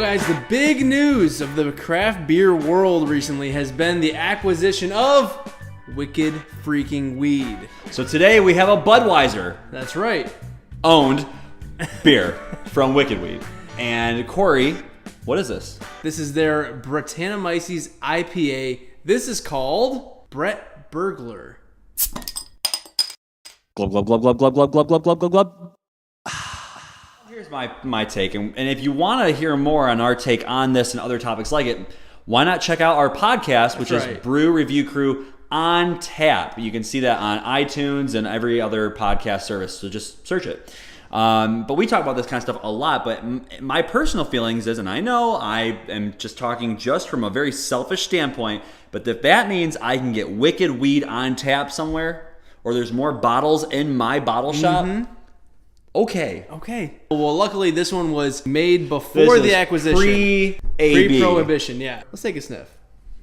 guys, the big news of the craft beer world recently has been the acquisition of Wicked Freaking Weed. So today we have a Budweiser That's right. owned beer from Wicked Weed. And Corey, what is this? This is their Brettanomyces IPA. This is called Burglar. Glub, glub, glub, glub, glub, glub, glub, glub, glub, glub, glub. Here's my take. And if you want to hear more on our take on this and other topics like it, why not check out our podcast, which is Brew Review Crew on Tap. You can see that on iTunes and every other podcast service, so just search it. But we talk about this kind of stuff a lot, but my personal feelings is, and I know I am just talking just from a very selfish standpoint, but if that means I can get Wicked Weed on tap somewhere, or there's more bottles in my bottle shop, okay. Well, luckily this one was made before the acquisition. Pre-prohibition, yeah. Let's take a sniff.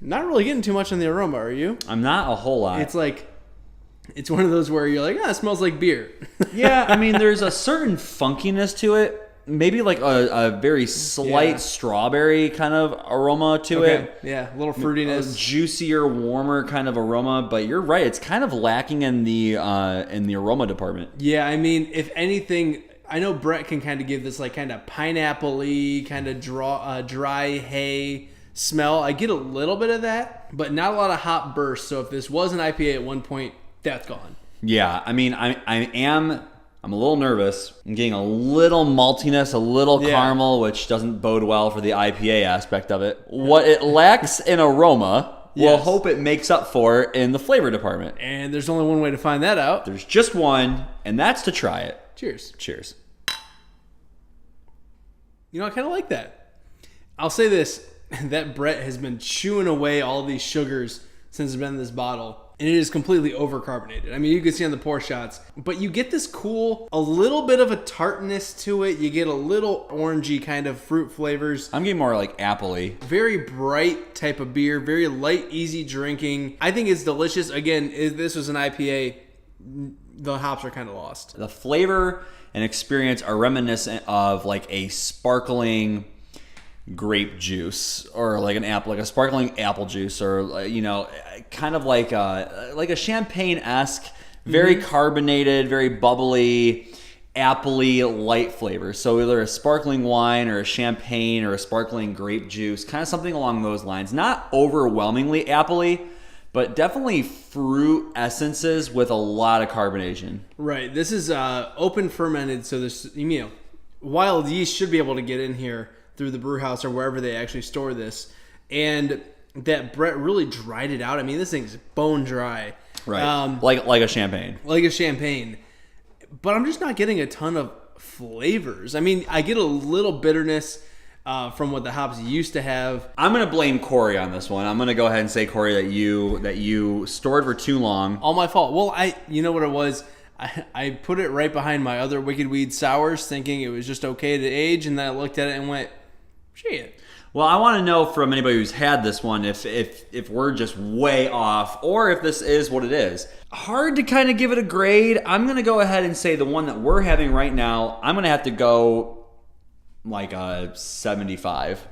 Not really getting too much on the aroma, are you? I'm not a whole lot. It's one of those where you're like, it smells like beer. Yeah, I mean, there's a certain funkiness to it. Maybe like a very slight strawberry kind of aroma to it. Yeah, a little fruitiness. A juicier, warmer kind of aroma. But you're right, it's kind of lacking in the aroma department. Yeah, I mean, if anything, I know Brett can kind of give this like kind of pineapple-y, kind of dry hay smell. I get a little bit of that, but not a lot of hop bursts. So if this was an IPA at one point, that's gone. Yeah, I mean, I'm a little nervous. I'm getting a little maltiness, a little caramel, which doesn't bode well for the IPA aspect of it. What it lacks in aroma, we'll hope it makes up for in the flavor department. And there's only one way to find that out. There's just one, and that's to try it. Cheers. Cheers. You know, I kind of like that. I'll say this, that Brett has been chewing away all these sugars since it's been in this bottle. And it is completely overcarbonated. I mean, you can see on the pour shots. But you get this cool, a little bit of a tartness to it. You get a little orangey kind of fruit flavors. I'm getting more like apple-y. Very bright type of beer. Very light, easy drinking. I think it's delicious. Again, if this was an IPA, the hops are kind of lost. The flavor and experience are reminiscent of like a sparkling grape juice, or like a sparkling apple juice, or kind of like a champagne-esque, very carbonated, very bubbly, apple-y light flavor. So either a sparkling wine or a champagne or a sparkling grape juice, kind of something along those lines. Not overwhelmingly apple-y, but definitely fruit essences with a lot of carbonation. Right. This is open fermented, so there's wild yeast should be able to get in here through the brew house or wherever they actually store this. And that Brett really dried it out. I mean, this thing's bone dry. Right. Like a champagne. Like a champagne. But I'm just not getting a ton of flavors. I mean, I get a little bitterness from what the hops used to have. I'm going to blame Corey on this one. I'm going to go ahead and say, Corey, that you stored for too long. All my fault. Well, you know what it was? I put it right behind my other Wicked Weed sours, thinking it was just okay to age, and then I looked at it and went, shit. Well, I want to know from anybody who's had this one if we're just way off, or if this is what it is. Hard to kind of give it a grade. I'm going to go ahead and say the one that we're having right now, I'm going to have to go like a 75.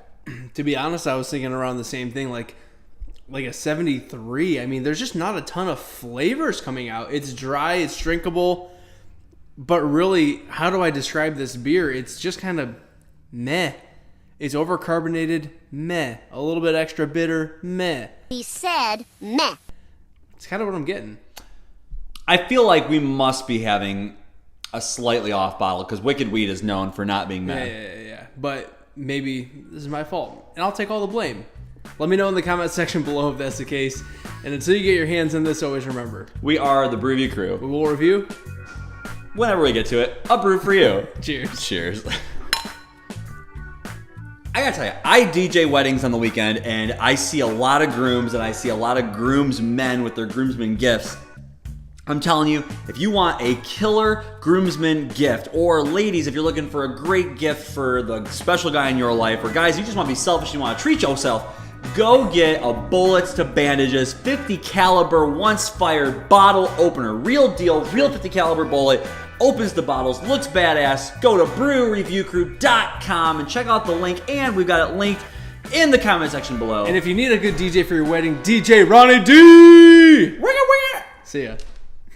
To be honest, I was thinking around the same thing, like a 73. I mean, there's just not a ton of flavors coming out. It's dry, it's drinkable, but really, how do I describe this beer? It's just kind of meh. It's overcarbonated, meh. A little bit extra bitter, meh. He said meh. It's kind of what I'm getting. I feel like we must be having a slightly off bottle, because Wicked Weed is known for not being meh. Yeah. But maybe this is my fault, and I'll take all the blame. Let me know in the comment section below if that's the case. And until you get your hands on this, always remember, we are the Brew Review Crew. We will review, whenever we get to it, a brew for you. Cheers. Cheers. I gotta tell you, I DJ weddings on the weekend, and I see a lot of grooms, and I see a lot of groomsmen with their groomsmen gifts. I'm telling you, if you want a killer groomsman gift, or ladies, if you're looking for a great gift for the special guy in your life, or guys, you just want to be selfish, you want to treat yourself, go get a Bullets to Bandages 50 caliber once fired bottle opener. Real deal, real 50 caliber bullet. opens the bottles, looks badass. Go to brewreviewcrew.com and check out the link, and we've got it linked in the comment section below. And if you need a good DJ for your wedding, DJ Ronnie D! Ring-a-ring-a. See ya.